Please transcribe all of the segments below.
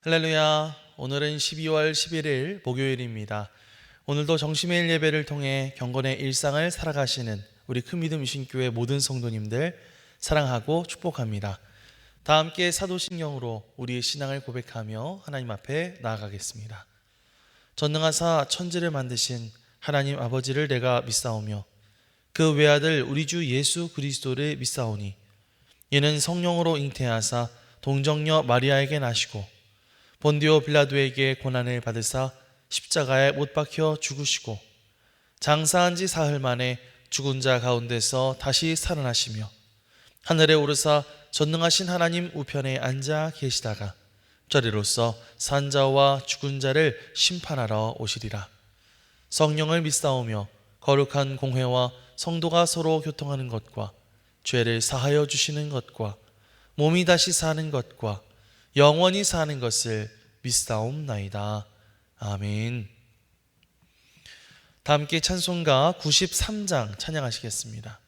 할렐루야. 오늘은 12월 11일 목요일입니다. 오늘도 정심의 예배를 통해 경건의 일상을 살아가시는 우리 큰믿음 유신교회 모든 성도님들 사랑하고 축복합니다. 다 함께 사도신경으로 우리의 신앙을 고백하며 하나님 앞에 나아가겠습니다. 전능하사 천지를 만드신 하나님 아버지를 내가 믿사오며 그 외아들 우리 주 예수 그리스도를 믿사오니 이는 성령으로 잉태하사 동정녀 마리아에게 나시고 본디오 빌라도에게 고난을 받으사 십자가에 못 박혀 죽으시고 장사한 지 사흘 만에 죽은 자 가운데서 다시 살아나시며 하늘에 오르사 전능하신 하나님 우편에 앉아 계시다가 저리로서 산자와 죽은 자를 심판하러 오시리라. 성령을 믿사오며 거룩한 공회와 성도가 서로 교통하는 것과 죄를 사하여 주시는 것과 몸이 다시 사는 것과 영원히 사는 것을 믿사옵나이다. 아멘. 다 함께 찬송가 93장 찬양하시겠습니다.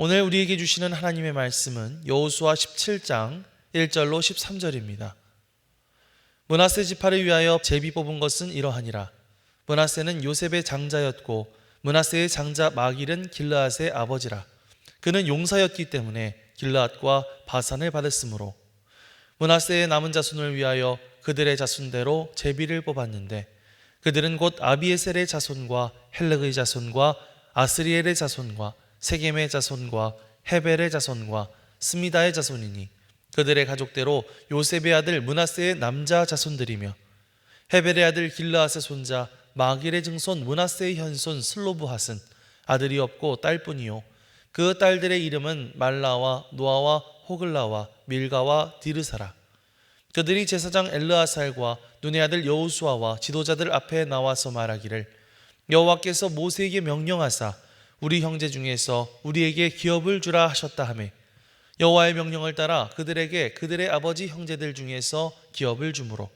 오늘 우리에게 주시는 하나님의 말씀은 여호수아 17장 1절로 13절입니다. 므낫세 지파를 위하여 제비 뽑은 것은 이러하니라. 므낫세는 요셉의 장자였고 므낫세의 장자 마길은 길르앗의 아버지라. 그는 용사였기 때문에 길르앗과 바산을 받았으므로 므낫세의 남은 자손을 위하여 그들의 자손대로 제비를 뽑았는데 그들은 곧 아비에셀의 자손과 헬렉의 자손과 아스리엘의 자손과 세겜의 자손과 헤벨의 자손과 스미다의 자손이니 그들의 가족대로 요셉의 아들 므낫세의 남자 자손들이며 헤벨의 아들 길르앗의 손자 마길의 증손 므낫세의 현손 슬로브핫은 아들이 없고 딸뿐이요 그 딸들의 이름은 말라와 노아와 호글라와 밀가와 디르사라. 그들이 제사장 엘르아살과 눈의 아들 여호수아와 지도자들 앞에 나와서 말하기를 여호와께서 모세에게 명령하사 우리 형제 중에서 우리에게 기업을 주라 하셨다 하매 여호와의 명령을 따라 그들에게 그들의 아버지 형제들 중에서 기업을 주므로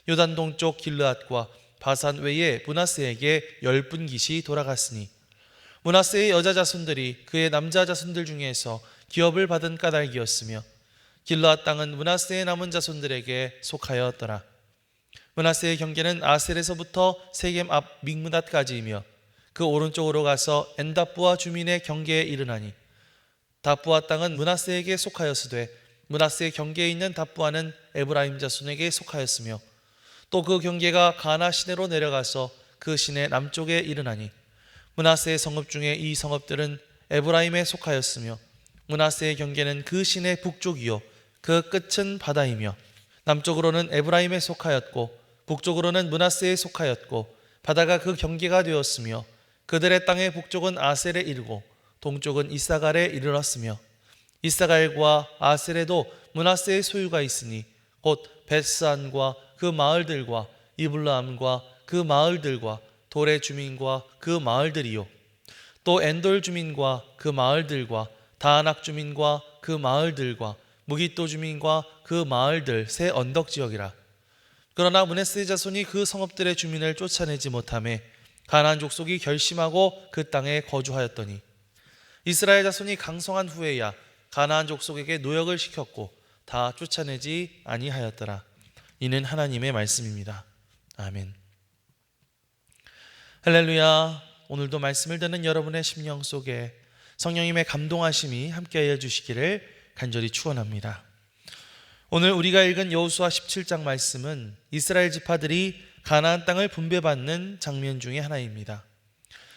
요단 동쪽 길르앗과 바산 외에 므낫세에게 10분깃이 돌아갔으니 므낫세의 여자 자손들이 그의 남자 자손들 중에서 기업을 받은 까닭이었으며 길르앗 땅은 므낫세의 남은 자손들에게 속하였더라. 므낫세의 경계는 아셀에서부터 세겜 앞 믹므닷까지이며 그 오른쪽으로 가서 엔다부아 주민의 경계에 이르나니 다부아 땅은 므낫세에게 속하였으되 므낫세의 경계에 있는 다부아는 에브라임 자손에게 속하였으며 또 그 경계가 가나 시내로 내려가서 그 시내 남쪽에 이르나니 므낫세의 성읍 중에 이 성읍들은 에브라임에 속하였으며 므낫세의 경계는 그 시내 북쪽이요 그 끝은 바다이며 남쪽으로는 에브라임에 속하였고 북쪽으로는 므낫세에 속하였고 바다가 그 경계가 되었으며 그들의 땅의 북쪽은 아셀에 이르고 동쪽은 이사갈에 이르렀으며 이사갈과 아셀에도 므낫세의 소유가 있으니 곧 벳산과 그 마을들과 이블라함과 그 마을들과 돌의 주민과 그 마을들이요 또 엔돌 주민과 그 마을들과 다낙 주민과 그 마을들과 무깃도 주민과 그 마을들 세 언덕 지역이라. 그러나 므낫세 자손이 그 성읍들의 주민을 쫓아내지 못하매 가나안 족속이 결심하고 그 땅에 거주하였더니 이스라엘 자손이 강성한 후에야 가나안 족속에게 노역을 시켰고 다 쫓아내지 아니하였더라. 이는 하나님의 말씀입니다. 아멘. 할렐루야. 오늘도 말씀을 듣는 여러분의 심령 속에 성령님의 감동하심이 함께하여 주시기를 간절히 축원합니다. 오늘 우리가 읽은 여호수아 17장 말씀은 이스라엘 지파들이 가나안 땅을 분배받는 장면 중에 하나입니다.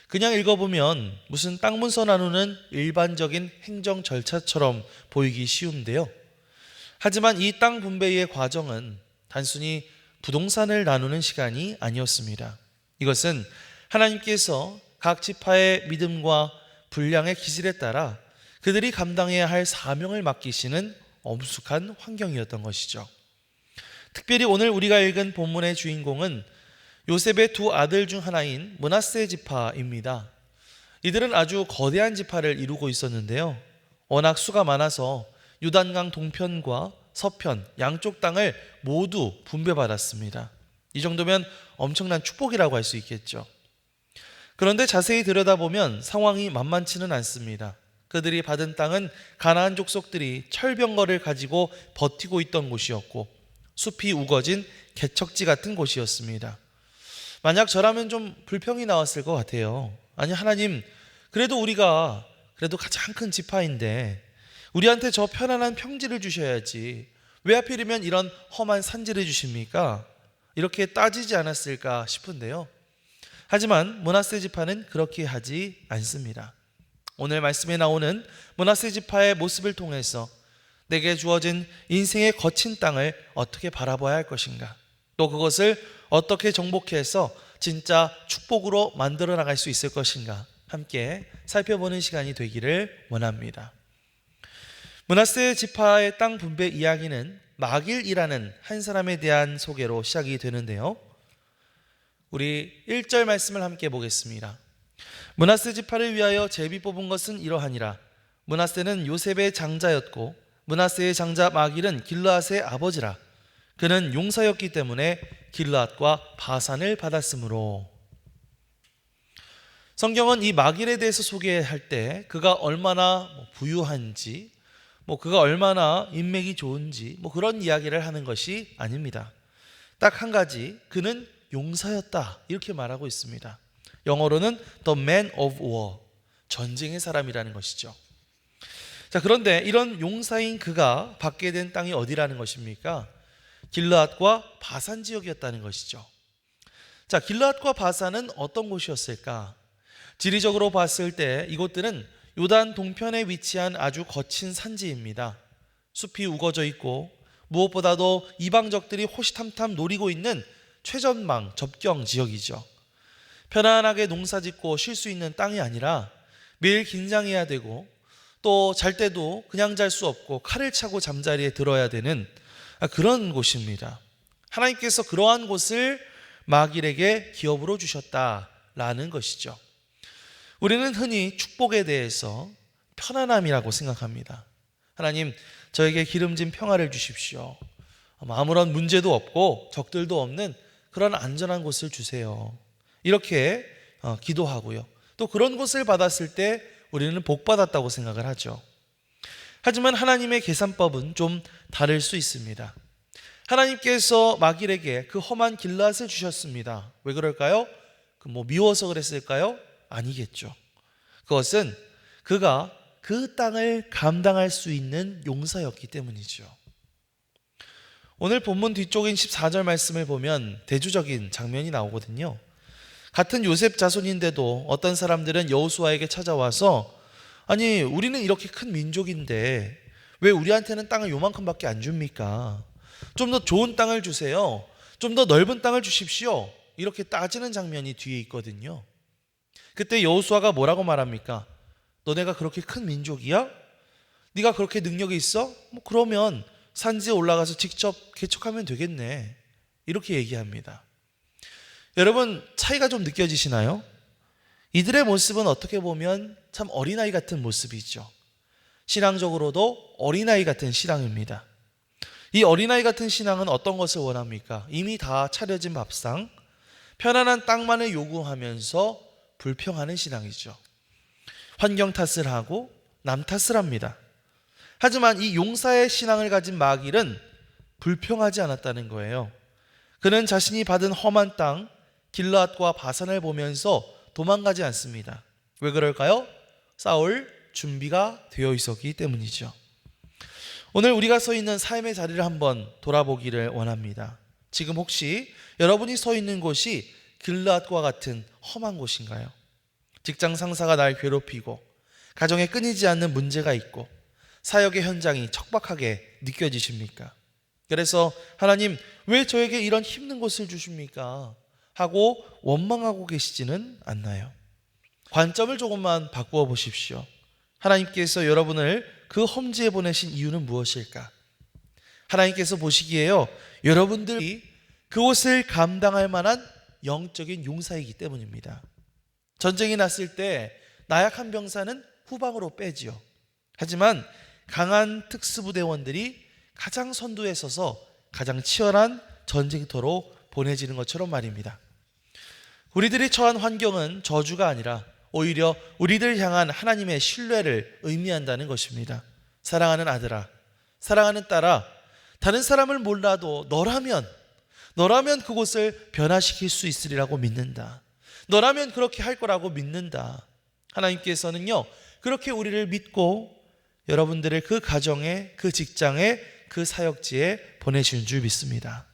그냥 읽어보면 무슨 땅 문서 나누는 일반적인 행정 절차처럼 보이기 쉬운데요. 하지만 이 땅 분배의 과정은 단순히 부동산을 나누는 시간이 아니었습니다. 이것은 하나님께서 각 지파의 믿음과 분량의 기질에 따라 그들이 감당해야 할 사명을 맡기시는 엄숙한 환경이었던 것이죠. 특별히 오늘 우리가 읽은 본문의 주인공은 요셉의 두 아들 중 하나인 므낫세 지파입니다. 이들은 아주 거대한 지파를 이루고 있었는데요. 워낙 수가 많아서 요단강 동편과 서편 양쪽 땅을 모두 분배받았습니다. 이 정도면 엄청난 축복이라고 할 수 있겠죠. 그런데 자세히 들여다보면 상황이 만만치는 않습니다. 그들이 받은 땅은 가나안 족속들이 철병거를 가지고 버티고 있던 곳이었고 숲이 우거진 개척지 같은 곳이었습니다. 만약 저라면 좀 불평이 나왔을 것 같아요. 아니 하나님, 그래도 우리가 가장 큰 지파인데 우리한테 저 편안한 평지를 주셔야지 왜 하필이면 이런 험한 산지를 주십니까? 이렇게 따지지 않았을까 싶은데요. 하지만 므낫세 지파는 그렇게 하지 않습니다. 오늘 말씀에 나오는 므낫세 지파의 모습을 통해서 내게 주어진 인생의 거친 땅을 어떻게 바라봐야 할 것인가, 또 그것을 어떻게 정복해서 진짜 축복으로 만들어 나갈 수 있을 것인가 함께 살펴보는 시간이 되기를 원합니다. 므낫세 지파의 땅 분배 이야기는 마길이라는 한 사람에 대한 소개로 시작이 되는데요. 우리 1절 말씀을 함께 보겠습니다. 므낫세 지파를 위하여 제비 뽑은 것은 이러하니라. 므낫세는 요셉의 장자였고 므낫세의 장자 마길은 길르앗의 아버지라. 그는 용사였기 때문에 길르앗과 바산을 받았으므로. 성경은 이 마길에 대해서 소개할 때 그가 얼마나 부유한지, 그가 얼마나 인맥이 좋은지 그런 이야기를 하는 것이 아닙니다. 딱 한 가지, 그는 용사였다 이렇게 말하고 있습니다. 영어로는 The Man of War, 전쟁의 사람이라는 것이죠. 자, 그런데 이런 용사인 그가 받게 된 땅이 어디라는 것입니까? 길르앗과 바산 지역이었다는 것이죠. 자, 길르앗과 바산은 어떤 곳이었을까? 지리적으로 봤을 때 이곳들은 요단 동편에 위치한 아주 거친 산지입니다. 숲이 우거져 있고 무엇보다도 이방적들이 호시탐탐 노리고 있는 최전방 접경 지역이죠. 편안하게 농사짓고 쉴 수 있는 땅이 아니라 매일 긴장해야 되고 또 잘 때도 그냥 잘 수 없고 칼을 차고 잠자리에 들어야 되는 그런 곳입니다. 하나님께서 그러한 곳을 마길에게 기업으로 주셨다라는 것이죠. 우리는 흔히 축복에 대해서 편안함이라고 생각합니다. 하나님, 저에게 기름진 평화를 주십시오. 아무런 문제도 없고 적들도 없는 그런 안전한 곳을 주세요. 이렇게 기도하고요. 또 그런 곳을 받았을 때 우리는 복 받았다고 생각을 하죠. 하지만 하나님의 계산법은 좀 다를 수 있습니다. 하나님께서 마길에게 그 험한 길앗을 주셨습니다. 왜 그럴까요? 미워서 그랬을까요? 아니겠죠. 그것은 그가 그 땅을 감당할 수 있는 용사였기 때문이죠. 오늘 본문 뒤쪽인 14절 말씀을 보면 대조적인 장면이 나오거든요. 같은 요셉 자손인데도 어떤 사람들은 여호수아에게 찾아와서 아니, 우리는 이렇게 큰 민족인데 왜 우리한테는 땅을 요만큼밖에 안 줍니까? 좀 더 좋은 땅을 주세요. 좀 더 넓은 땅을 주십시오. 이렇게 따지는 장면이 뒤에 있거든요. 그때 여호수아가 뭐라고 말합니까? 너네가 그렇게 큰 민족이야? 네가 그렇게 능력이 있어? 그러면 산지에 올라가서 직접 개척하면 되겠네. 이렇게 얘기합니다. 여러분, 차이가 좀 느껴지시나요? 이들의 모습은 어떻게 보면 참 어린아이 같은 모습이죠. 신앙적으로도 어린아이 같은 신앙입니다. 이 어린아이 같은 신앙은 어떤 것을 원합니까? 이미 다 차려진 밥상, 편안한 땅만을 요구하면서 불평하는 신앙이죠. 환경 탓을 하고 남 탓을 합니다. 하지만 이 용사의 신앙을 가진 마길은 불평하지 않았다는 거예요. 그는 자신이 받은 험한 땅 길앗과 바산을 보면서 도망가지 않습니다. 왜 그럴까요? 싸울 준비가 되어 있었기 때문이죠. 오늘 우리가 서 있는 삶의 자리를 한번 돌아보기를 원합니다. 지금 혹시 여러분이 서 있는 곳이 길앗과 같은 험한 곳인가요? 직장 상사가 날 괴롭히고 가정에 끊이지 않는 문제가 있고 사역의 현장이 척박하게 느껴지십니까? 그래서 하나님, 왜 저에게 이런 힘든 곳을 주십니까? 하고 원망하고 계시지는 않나요? 관점을 조금만 바꾸어 보십시오. 하나님께서 여러분을 그 험지에 보내신 이유는 무엇일까? 하나님께서 보시기에요, 여러분들이 그곳을 감당할 만한 영적인 용사이기 때문입니다. 전쟁이 났을 때 나약한 병사는 후방으로 빼지요. 하지만 강한 특수부대원들이 가장 선두에 서서 가장 치열한 전쟁터로 보내지는 것처럼 말입니다. 우리들이 처한 환경은 저주가 아니라 오히려 우리들 향한 하나님의 신뢰를 의미한다는 것입니다. 사랑하는 아들아, 사랑하는 딸아, 다른 사람을 몰라도 너라면 그곳을 변화시킬 수 있으리라고 믿는다. 너라면 그렇게 할 거라고 믿는다. 하나님께서는요, 그렇게 우리를 믿고 여러분들을 그 가정에, 그 직장에, 그 사역지에 보내신 줄 믿습니다.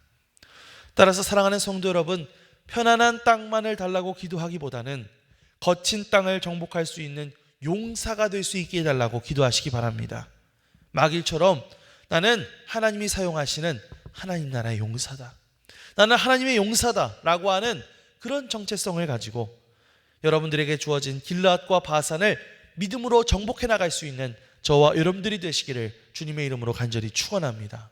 따라서 사랑하는 성도 여러분, 편안한 땅만을 달라고 기도하기보다는 거친 땅을 정복할 수 있는 용사가 될 수 있게 해달라고 기도하시기 바랍니다. 마길처럼 나는 하나님이 사용하시는 하나님 나라의 용사다, 나는 하나님의 용사다 라고 하는 그런 정체성을 가지고 여러분들에게 주어진 길앗과 바산을 믿음으로 정복해 나갈 수 있는 저와 여러분들이 되시기를 주님의 이름으로 간절히 축원합니다.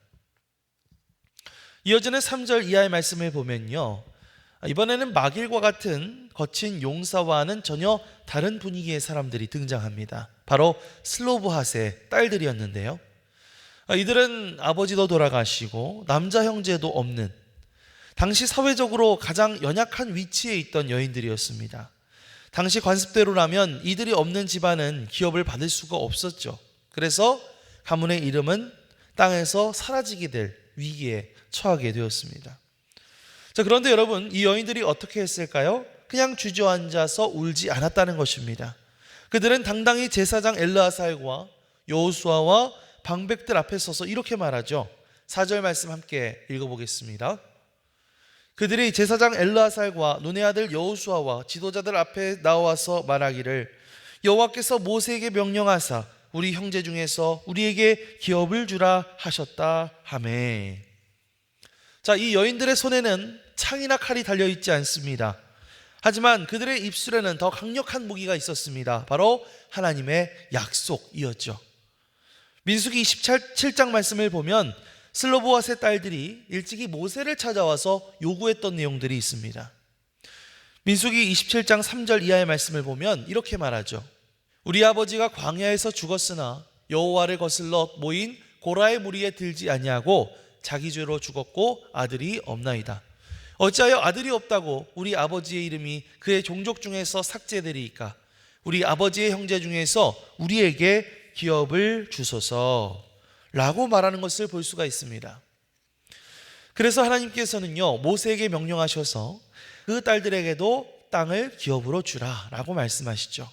이어지는 3절 이하의 말씀을 보면요, 이번에는 마길과 같은 거친 용사와는 전혀 다른 분위기의 사람들이 등장합니다. 바로 슬로브핫의 딸들이었는데요, 이들은 아버지도 돌아가시고 남자 형제도 없는 당시 사회적으로 가장 연약한 위치에 있던 여인들이었습니다. 당시 관습대로라면 이들이 없는 집안은 기업을 받을 수가 없었죠. 그래서 가문의 이름은 땅에서 사라지게 될 위기에 처하게 되었습니다. 자, 그런데 여러분, 이 여인들이 어떻게 했을까요? 그냥 주저앉아서 울지 않았다는 것입니다. 그들은 당당히 제사장 엘르아살과 여호수아와 방백들 앞에 서서 이렇게 말하죠. 4절 말씀 함께 읽어보겠습니다. 그들이 제사장 엘르아살과 눈의 아들 여호수아와 지도자들 앞에 나와서 말하기를, 여호와께서 모세에게 명령하사 우리 형제 중에서 우리에게 기업을 주라 하셨다 하매. 자, 이 여인들의 손에는 창이나 칼이 달려있지 않습니다. 하지만 그들의 입술에는 더 강력한 무기가 있었습니다. 바로 하나님의 약속이었죠. 민수기 27장 말씀을 보면 슬로보앗의 딸들이 일찍이 모세를 찾아와서 요구했던 내용들이 있습니다. 민수기 27장 3절 이하의 말씀을 보면 이렇게 말하죠. 우리 아버지가 광야에서 죽었으나 여호와를 거슬러 모인 고라의 무리에 들지 아니하고 자기 죄로 죽었고 아들이 없나이다. 어찌하여 아들이 없다고 우리 아버지의 이름이 그의 종족 중에서 삭제되리이까? 우리 아버지의 형제 중에서 우리에게 기업을 주소서 라고 말하는 것을 볼 수가 있습니다. 그래서 하나님께서는요, 모세에게 명령하셔서 그 딸들에게도 땅을 기업으로 주라 라고 말씀하시죠.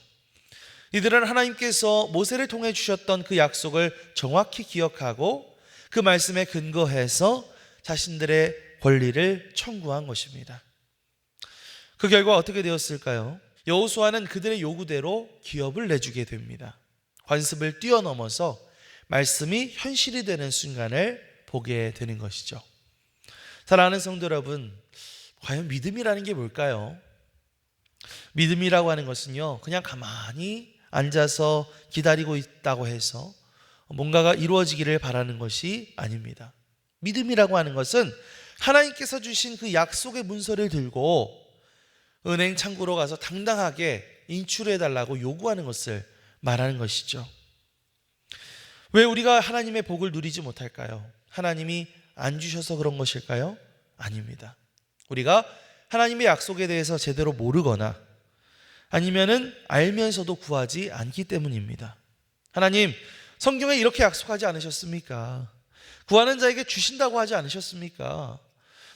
이들은 하나님께서 모세를 통해 주셨던 그 약속을 정확히 기억하고 그 말씀에 근거해서 자신들의 권리를 청구한 것입니다. 그 결과 어떻게 되었을까요? 여호수아는 그들의 요구대로 기업을 내주게 됩니다. 관습을 뛰어넘어서 말씀이 현실이 되는 순간을 보게 되는 것이죠. 사랑하는 성도 여러분, 과연 믿음이라는 게 뭘까요? 믿음이라고 하는 것은요, 그냥 가만히 앉아서 기다리고 있다고 해서 뭔가가 이루어지기를 바라는 것이 아닙니다. 믿음이라고 하는 것은 하나님께서 주신 그 약속의 문서를 들고 은행 창구로 가서 당당하게 인출해달라고 요구하는 것을 말하는 것이죠. 왜 우리가 하나님의 복을 누리지 못할까요? 하나님이 안 주셔서 그런 것일까요? 아닙니다. 우리가 하나님의 약속에 대해서 제대로 모르거나 아니면은 알면서도 구하지 않기 때문입니다. 하나님, 성경에 이렇게 약속하지 않으셨습니까? 구하는 자에게 주신다고 하지 않으셨습니까?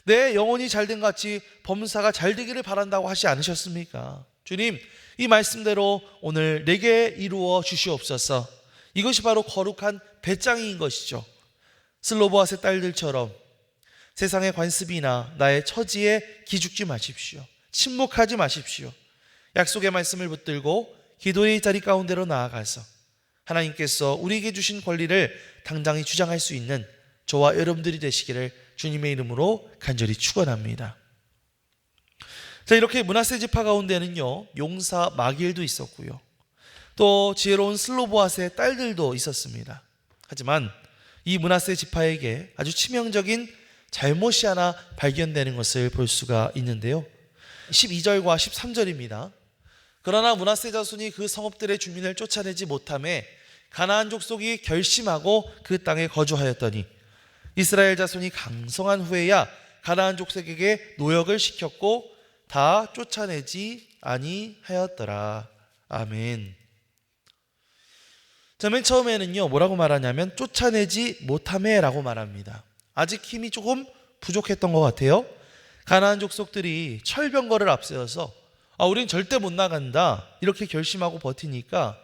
내 영혼이 잘된 같이 범사가 잘 되기를 바란다고 하지 않으셨습니까? 주님, 이 말씀대로 오늘 내게 이루어 주시옵소서. 이것이 바로 거룩한 배짱인 것이죠. 슬로보앗의 딸들처럼 세상의 관습이나 나의 처지에 기죽지 마십시오. 침묵하지 마십시오. 약속의 말씀을 붙들고 기도의 자리 가운데로 나아가서 하나님께서 우리에게 주신 권리를 당당히 주장할 수 있는 저와 여러분들이 되시기를 주님의 이름으로 간절히 축원합니다. 자, 이렇게 므낫세 지파 가운데는요, 용사 마길도 있었고요, 또 지혜로운 슬로보앗의 딸들도 있었습니다. 하지만 이 므낫세 지파에게 아주 치명적인 잘못이 하나 발견되는 것을 볼 수가 있는데요, 12절과 13절입니다. 그러나 므낫세 자손이 그 성읍들의 주민을 쫓아내지 못하매 가나안 족속이 결심하고 그 땅에 거주하였더니 이스라엘 자손이 강성한 후에야 가나안 족속에게 노역을 시켰고 다 쫓아내지 아니하였더라. 아멘. 자, 맨 처음에는요, 뭐라고 말하냐면 쫓아내지 못하매라고 말합니다. 아직 힘이 조금 부족했던 것 같아요. 가나안 족속들이 철병거를 앞세워서 우린 절대 못 나간다 이렇게 결심하고 버티니까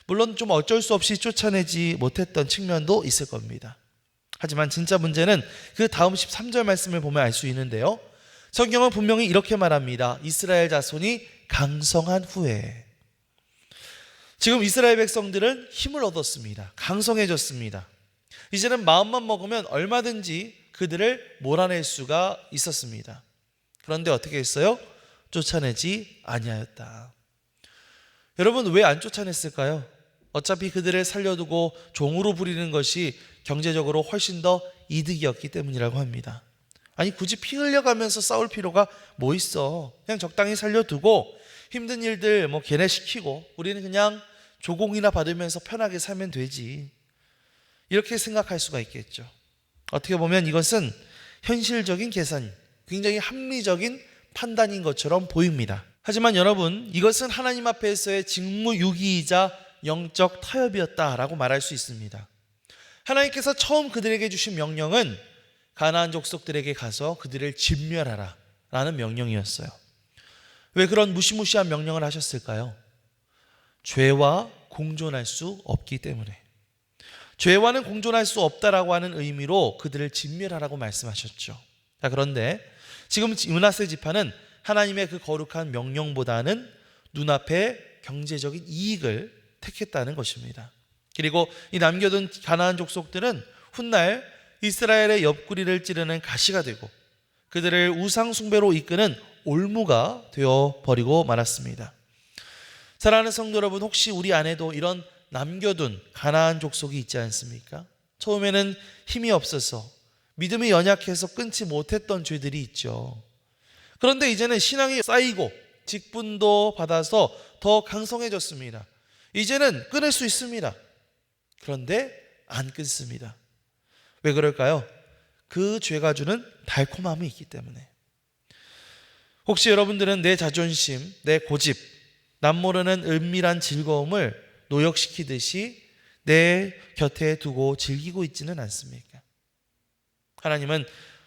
물론 좀 어쩔 수 없이 쫓아내지 못했던 측면도 있을 겁니다. 하지만 진짜 문제는 그 다음 13절 말씀을 보면 알 수 있는데요, 성경은 분명히 이렇게 말합니다. 이스라엘 자손이 강성한 후에. 지금 이스라엘 백성들은 힘을 얻었습니다. 강성해졌습니다. 이제는 마음만 먹으면 얼마든지 그들을 몰아낼 수가 있었습니다. 그런데 어떻게 했어요? 쫓아내지 아니하였다. 여러분, 왜 안 쫓아냈을까요? 어차피 그들을 살려두고 종으로 부리는 것이 경제적으로 훨씬 더 이득이었기 때문이라고 합니다. 아니, 굳이 피 흘려가면서 싸울 필요가 뭐 있어. 그냥 적당히 살려두고 힘든 일들 걔네 시키고 우리는 그냥 조공이나 받으면서 편하게 살면 되지, 이렇게 생각할 수가 있겠죠. 어떻게 보면 이것은 현실적인 계산, 굉장히 합리적인 판단인 것처럼 보입니다. 하지만 여러분, 이것은 하나님 앞에서의 직무유기이자 영적 타협이었다라고 말할 수 있습니다. 하나님께서 처음 그들에게 주신 명령은 가나안 족속들에게 가서 그들을 진멸하라 라는 명령이었어요. 왜 그런 무시무시한 명령을 하셨을까요? 죄와 공존할 수 없기 때문에. 죄와는 공존할 수 없다라고 하는 의미로 그들을 진멸하라고 말씀하셨죠. 자, 그런데 지금 므낫세 지파는 하나님의 그 거룩한 명령보다는 눈앞의 경제적인 이익을 택했다는 것입니다. 그리고 이 남겨둔 가나안 족속들은 훗날 이스라엘의 옆구리를 찌르는 가시가 되고 그들을 우상 숭배로 이끄는 올무가 되어버리고 말았습니다. 사랑하는 성도 여러분, 혹시 우리 안에도 이런 남겨둔 가나안 족속이 있지 않습니까? 처음에는 힘이 없어서 믿음이 연약해서 끊지 못했던 죄들이 있죠. 그런데 이제는 신앙이 쌓이고 직분도 받아서 더 강성해졌습니다. 이제는 끊을 수 있습니다. 그런데 안 끊습니다. 왜 그럴까요? 그 죄가 주는 달콤함이 있기 때문에. 혹시 여러분들은 내 자존심, 내 고집, 남모르는 은밀한 즐거움을 노역시키듯이 내 곁에 두고 즐기고 있지는 않습니까? 하나님은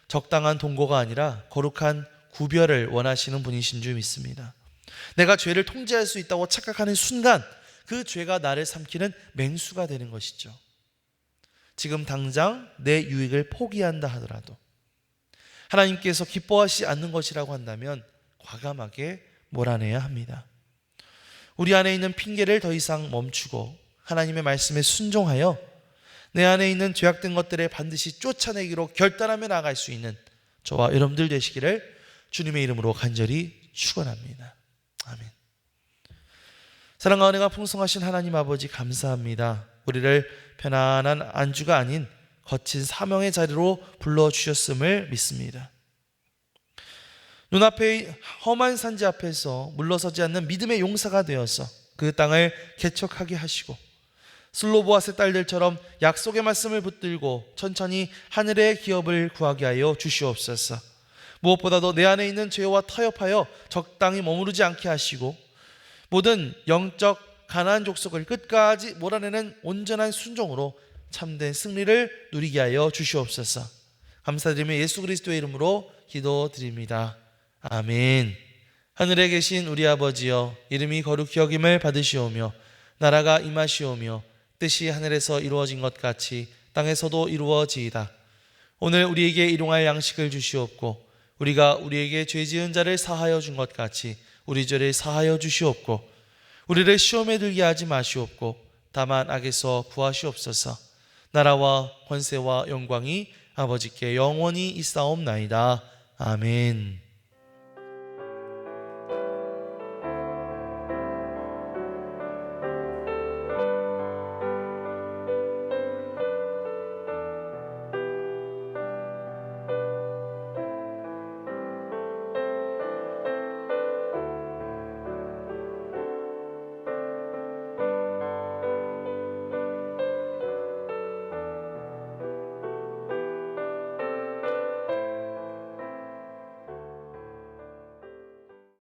적당한 동거가 아니라 거룩한 구별을 원하시는 분이신 줄 믿습니다. 내가 죄를 통제할 수 있다고 착각하는 순간 그 죄가 나를 삼키는 맹수가 되는 것이죠. 지금 당장 내 유익을 포기한다 하더라도 하나님께서 기뻐하시지 않는 것이라고 한다면 과감하게 몰아내야 합니다. 우리 안에 있는 핑계를 더 이상 멈추고 하나님의 말씀에 순종하여 내 안에 있는 죄악된 것들을 반드시 쫓아내기로 결단하며 나아갈 수 있는 저와 여러분들 되시기를 주님의 이름으로 간절히 축원합니다. 아멘. 사랑과 은혜가 풍성하신 하나님 아버지, 감사합니다. 우리를 편안한 안주가 아닌 거친 사명의 자리로 불러주셨음을 믿습니다. 눈앞의 험한 산지 앞에서 물러서지 않는 믿음의 용사가 되어서 그 땅을 개척하게 하시고 슬로보아스의 딸들처럼 약속의 말씀을 붙들고 천천히 하늘의 기업을 구하게 하여 주시옵소서. 무엇보다도 내 안에 있는 죄와 타협하여 적당히 머무르지 않게 하시고 모든 영적 가나안 족속을 끝까지 몰아내는 온전한 순종으로 참된 승리를 누리게 하여 주시옵소서. 감사드리며 예수 그리스도의 이름으로 기도드립니다. 아멘. 하늘에 계신 우리 아버지여, 이름이 거룩히 여김을 받으시오며 나라가 임하시오며 뜻이 하늘에서 이루어진 것 같이 땅에서도 이루어지이다. 오늘 우리에게 일용할 양식을 주시옵고 우리가 우리에게 죄 지은 자를 사하여 준 것 같이 우리 죄를 사하여 주시옵고 우리를 시험에 들게 하지 마시옵고 다만 악에서 구하시옵소서. 나라와 권세와 영광이 아버지께 영원히 있사옵나이다. 아멘.